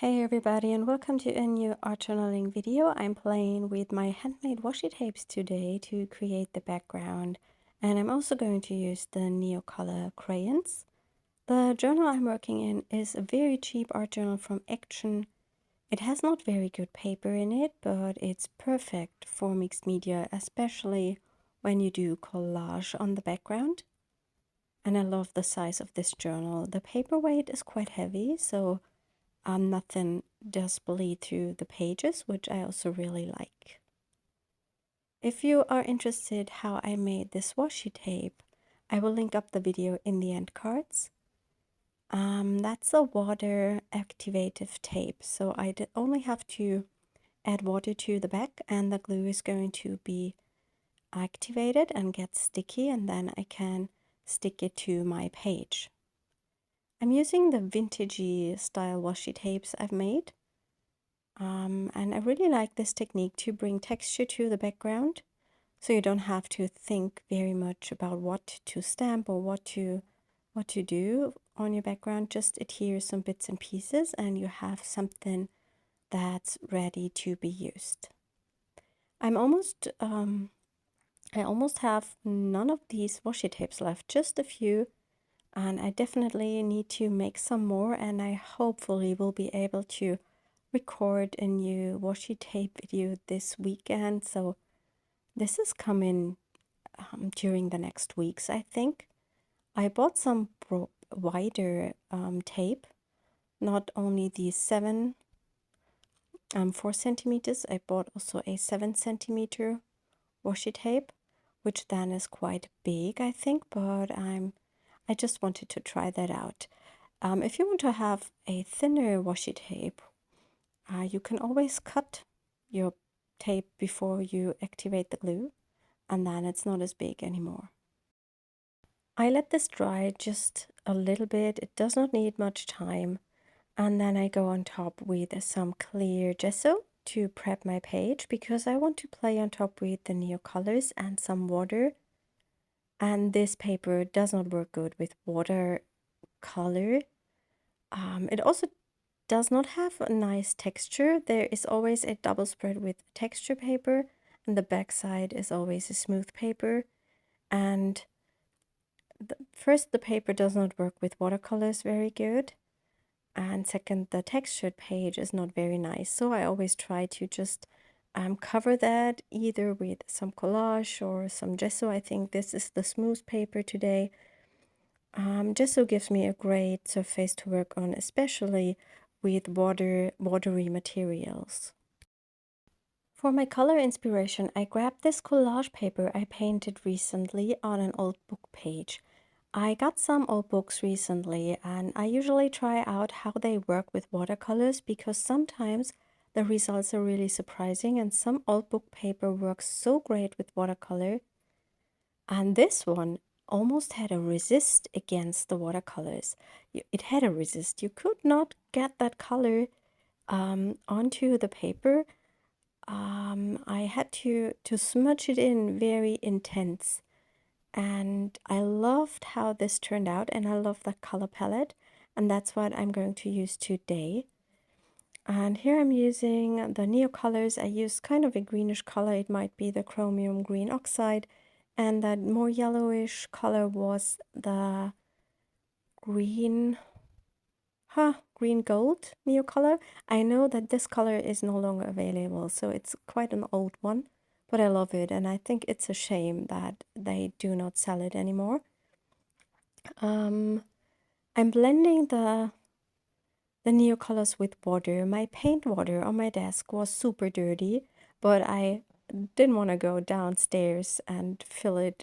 Hey everybody, and welcome to a new art journaling video. I'm playing with my handmade washi tapes today to create the background, and I'm also going to use the Neocolor crayons. The journal I'm working in is a very cheap art journal from Action. It has not very good paper in it, but it's perfect for mixed media, especially when you do collage on the background. And I love the size of this journal. The paper weight is quite heavy, so nothing does bleed through the pages, which I also really like. If you are interested how I made this washi tape, I will link up the video in the end cards. That's a water activative tape, so I only have to add water to the back and the glue is going to be activated and get sticky, and then I can stick it to my page. I'm using the vintagey style washi tapes I've made. And I really like this technique to bring texture to the background, so you don't have to think very much about what to stamp or what to do on your background. Just adhere some bits and pieces and you have something that's ready to be used. I almost have none of these washi tapes left, just a few, and I definitely need to make some more, and I hopefully will be able to record a new washi tape video this weekend. So this is coming during the next weeks, I think. I bought some wider tape, not only the 4 centimeters. I bought also a 7 centimeter washi tape, which then is quite big, I think, but I just wanted to try that out. If you want to have a thinner washi tape, you can always cut your tape before you activate the glue, and then it's not as big anymore. I let this dry just a little bit. It does not need much time. And then I go on top with some clear gesso to prep my page, because I want to play on top with the Neocolors and some water. And this paper does not work good with watercolor. It also does not have a nice texture. There is always a double spread with texture paper, and the back side is always a smooth paper. And first, the paper does not work with watercolors very good, and second, the textured page is not very nice. So I always try to just cover that either with some collage or some gesso. I think this is the smooth paper today. Gesso gives me a great surface to work on, especially with watery materials. For my color inspiration, I grabbed this collage paper I painted recently on an old book page. I got some old books recently, and I usually try out how they work with watercolors, because sometimes the results are really surprising, and some old book paper works so great with watercolor. And this one almost had a resist against the watercolors. It had a resist. You could not get that color onto the paper. I had to smudge it in very intense. And I loved how this turned out, and I love the color palette, and that's what I'm going to use today. And here I'm using the Neocolors. I used kind of a greenish color. It might be the chromium green oxide, and that more yellowish color was the green gold Neocolor. I know that this color is no longer available, so it's quite an old one, but I love it, and I think it's a shame that they do not sell it anymore. I'm blending the Neocolors with water. My paint water on my desk was super dirty, but I didn't want to go downstairs and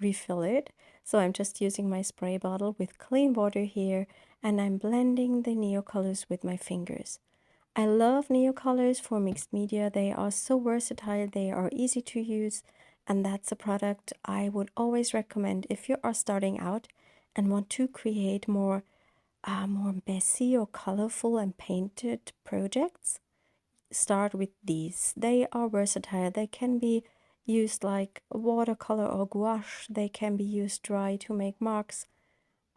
refill it. So I'm just using my spray bottle with clean water here, and I'm blending the Neocolors with my fingers. I love Neocolors for mixed media. They are so versatile, they are easy to use, and that's a product I would always recommend if you are starting out and want to create more messy or colorful and painted projects. Start with these. They are versatile. They can be used like watercolor or gouache. They can be used dry to make marks.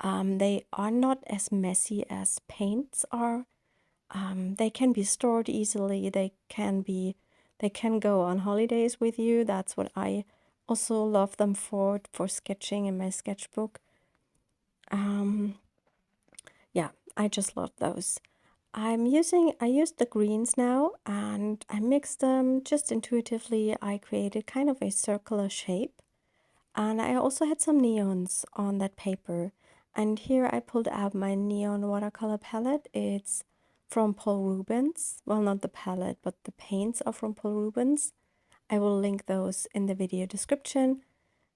They are not as messy as paints are. They can be stored easily. They can go on holidays with you. That's what I also love them for sketching in my sketchbook. Yeah, I just love those. I used the greens now, and I mixed them just intuitively. I created kind of a circular shape, and I also had some neons on that paper. And here I pulled out my neon watercolor palette. It's from Paul Rubens. Well, not the palette, but the paints are from Paul Rubens. I will link those in the video description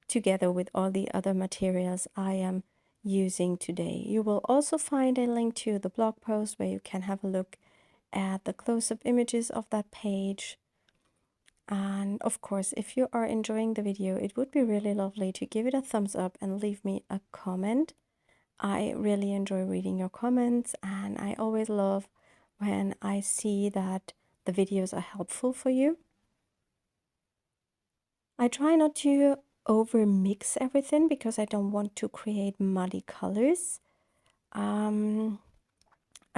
together with all the other materials I am using today. You will also find a link to the blog post where you can have a look at the close-up images of that page. And of course, if you are enjoying the video, it would be really lovely to give it a thumbs up and leave me a comment. I really enjoy reading your comments, and I always love when I see that the videos are helpful for you. I try not to over mix everything because I don't want to create muddy colors. I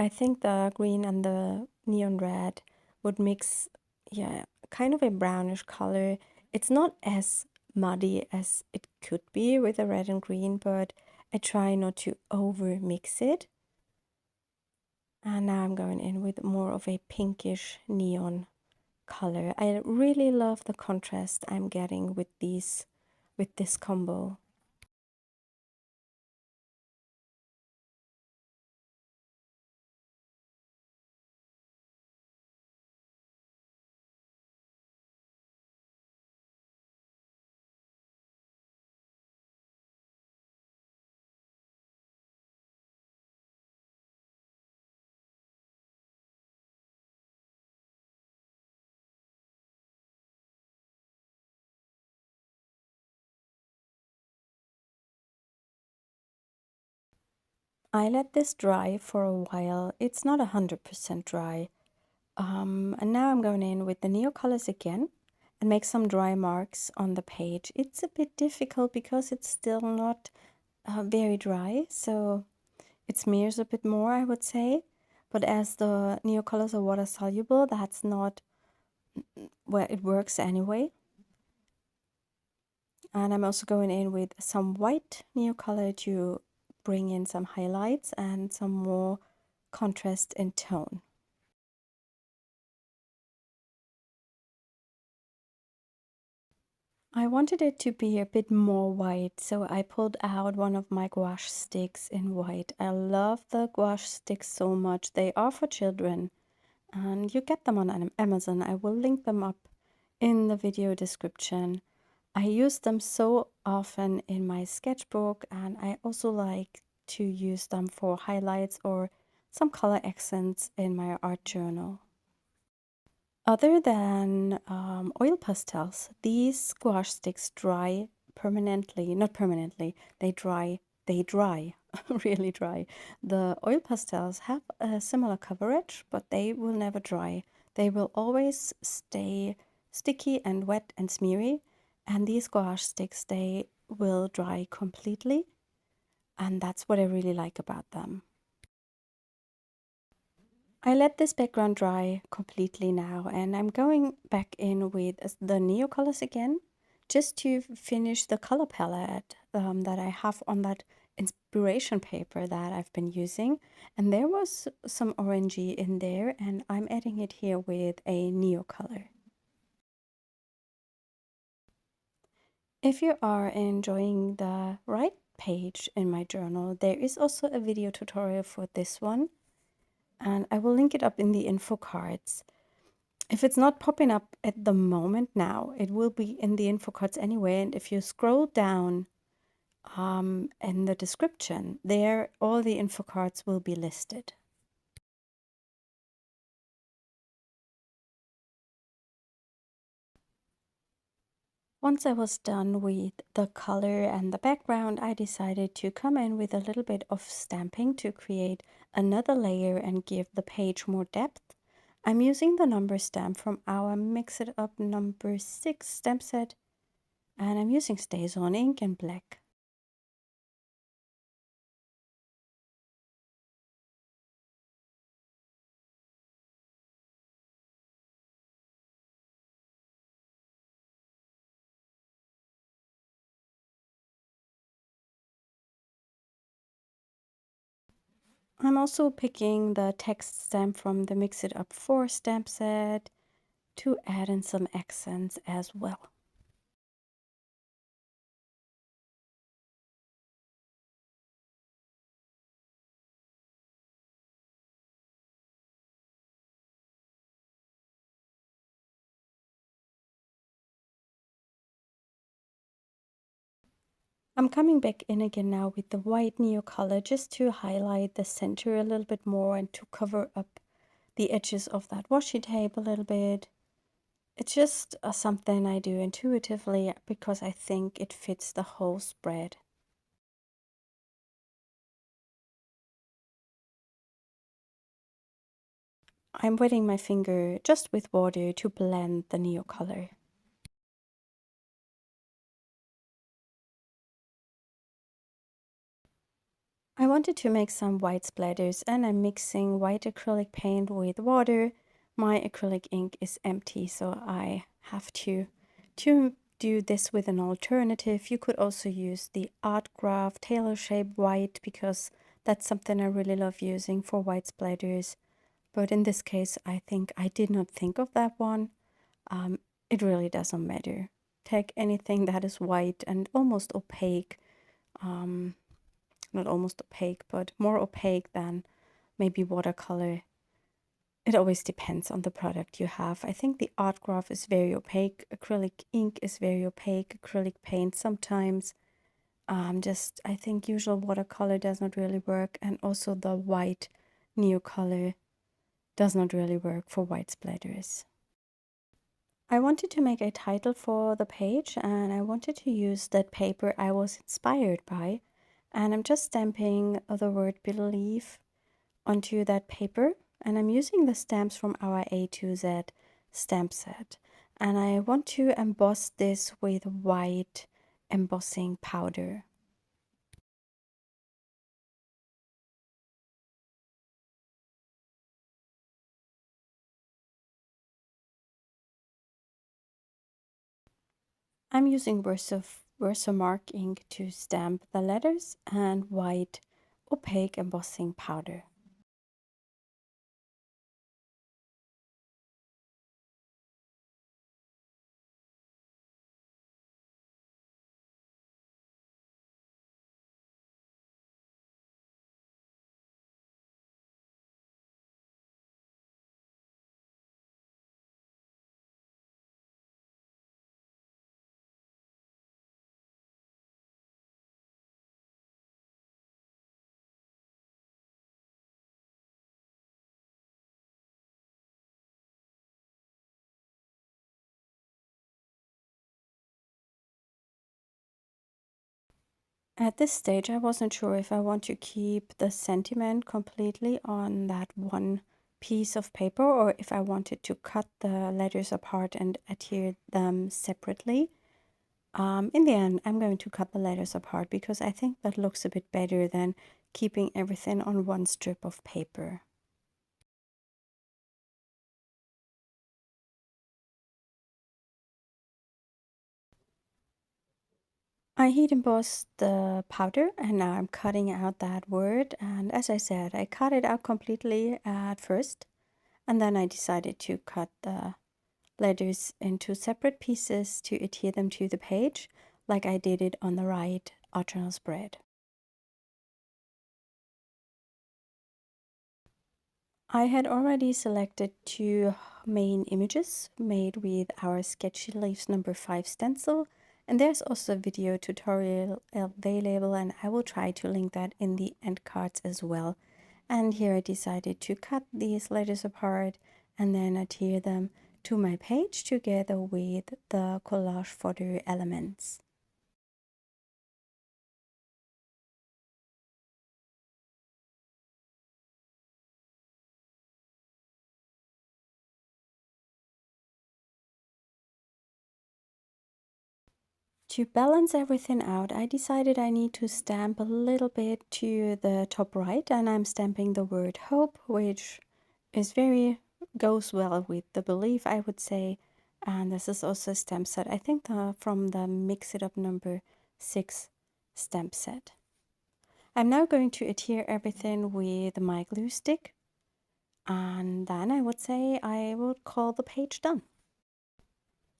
think the green and the neon red would mix, yeah, kind of a brownish color. It's not as muddy as it could be with the red and green, but I try not to over mix it. And now I'm going in with more of a pinkish neon color. I really love the contrast I'm getting with this combo. I let this dry for a while. It's not 100% dry. And now I'm going in with the Neocolors again and make some dry marks on the page. It's a bit difficult because it's still not very dry, so it smears a bit more, I would say. But as the Neocolors are water soluble, that's not where it works anyway. And I'm also going in with some white Neocolor to bring in some highlights and some more contrast in tone. I wanted it to be a bit more white, so I pulled out one of my gouache sticks in white. I love the gouache sticks so much. They are for children, and you get them on Amazon. I will link them up in the video description. I use them so often in my sketchbook, and I also like to use them for highlights or some color accents in my art journal. Other than oil pastels, these gouache sticks dry permanently, not permanently, they dry really dry. The oil pastels have a similar coverage, but they will never dry. They will always stay sticky and wet and smeary, and these gouache sticks, they will dry completely, and that's what I really like about them. I let this background dry completely now, and I'm going back in with the Neocolors again, just to finish the color palette that I have on that inspiration paper that I've been using. And there was some orangey in there, and I'm adding it here with a Neocolor. If you are enjoying the right page in my journal, there is also a video tutorial for this one, and I will link it up in the info cards. If it's not popping up at the moment now, it will be in the info cards anyway. And if you scroll down in the description, there all the info cards will be listed. Once I was done with the color and the background, I decided to come in with a little bit of stamping to create another layer and give the page more depth. I'm using the number stamp from our Mix It Up number 6 stamp set, and I'm using StazOn ink in black. I'm also picking the text stamp from the Mix It Up 4 stamp set to add in some accents as well. I'm coming back in again now with the white Neocolor just to highlight the center a little bit more and to cover up the edges of that washi tape a little bit. It's just something I do intuitively because I think it fits the whole spread. I'm wetting my finger just with water to blend the Neocolor. I wanted to make some white splatters and I'm mixing white acrylic paint with water. My acrylic ink is empty, so I have to do this with an alternative. You could also use the Art Craft Tailor Shape White because that's something I really love using for white splatters. But in this case, I think I did not think of that one. It really doesn't matter. Take anything that is white and almost opaque. Not almost opaque, but more opaque than maybe watercolor. It always depends on the product you have. I think the art graph is very opaque. Acrylic ink is very opaque. Acrylic paint sometimes. I think usual watercolor does not really work. And also the white Neocolor does not really work for white splatters. I wanted to make a title for the page and I wanted to use that paper I was inspired by. And I'm just stamping the word believe onto that paper. And I'm using the stamps from our A to Z stamp set. And I want to emboss this with white embossing powder. I'm using Versamark ink to stamp the letters and white opaque embossing powder. At this stage, I wasn't sure if I want to keep the sentiment completely on that one piece of paper or if I wanted to cut the letters apart and adhere them separately. In the end, I'm going to cut the letters apart because I think that looks a bit better than keeping everything on one strip of paper. I heat embossed the powder and now I'm cutting out that word, and as I said, I cut it out completely at first and then I decided to cut the letters into separate pieces to adhere them to the page like I did it on the right original spread. I had already selected 2 main images made with our Sketchy Leaves number 5 stencil, and there's also a video tutorial available and I will try to link that in the end cards as well. And here I decided to cut these letters apart and then adhere them to my page together with the Collage Fodder elements. To balance everything out, I decided I need to stamp a little bit to the top right, and I'm stamping the word hope, which is goes well with the belief, I would say. And this is also a stamp set, I think from the Mix It Up number 6 stamp set. I'm now going to adhere everything with my glue stick, and then I would say I would call the page done.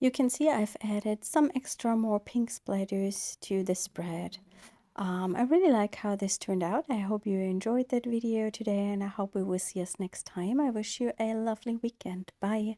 You can see I've added some extra more pink splatters to the spread. I really like how this turned out. I hope you enjoyed that video today, and I hope we will see us next time. I wish you a lovely weekend. Bye.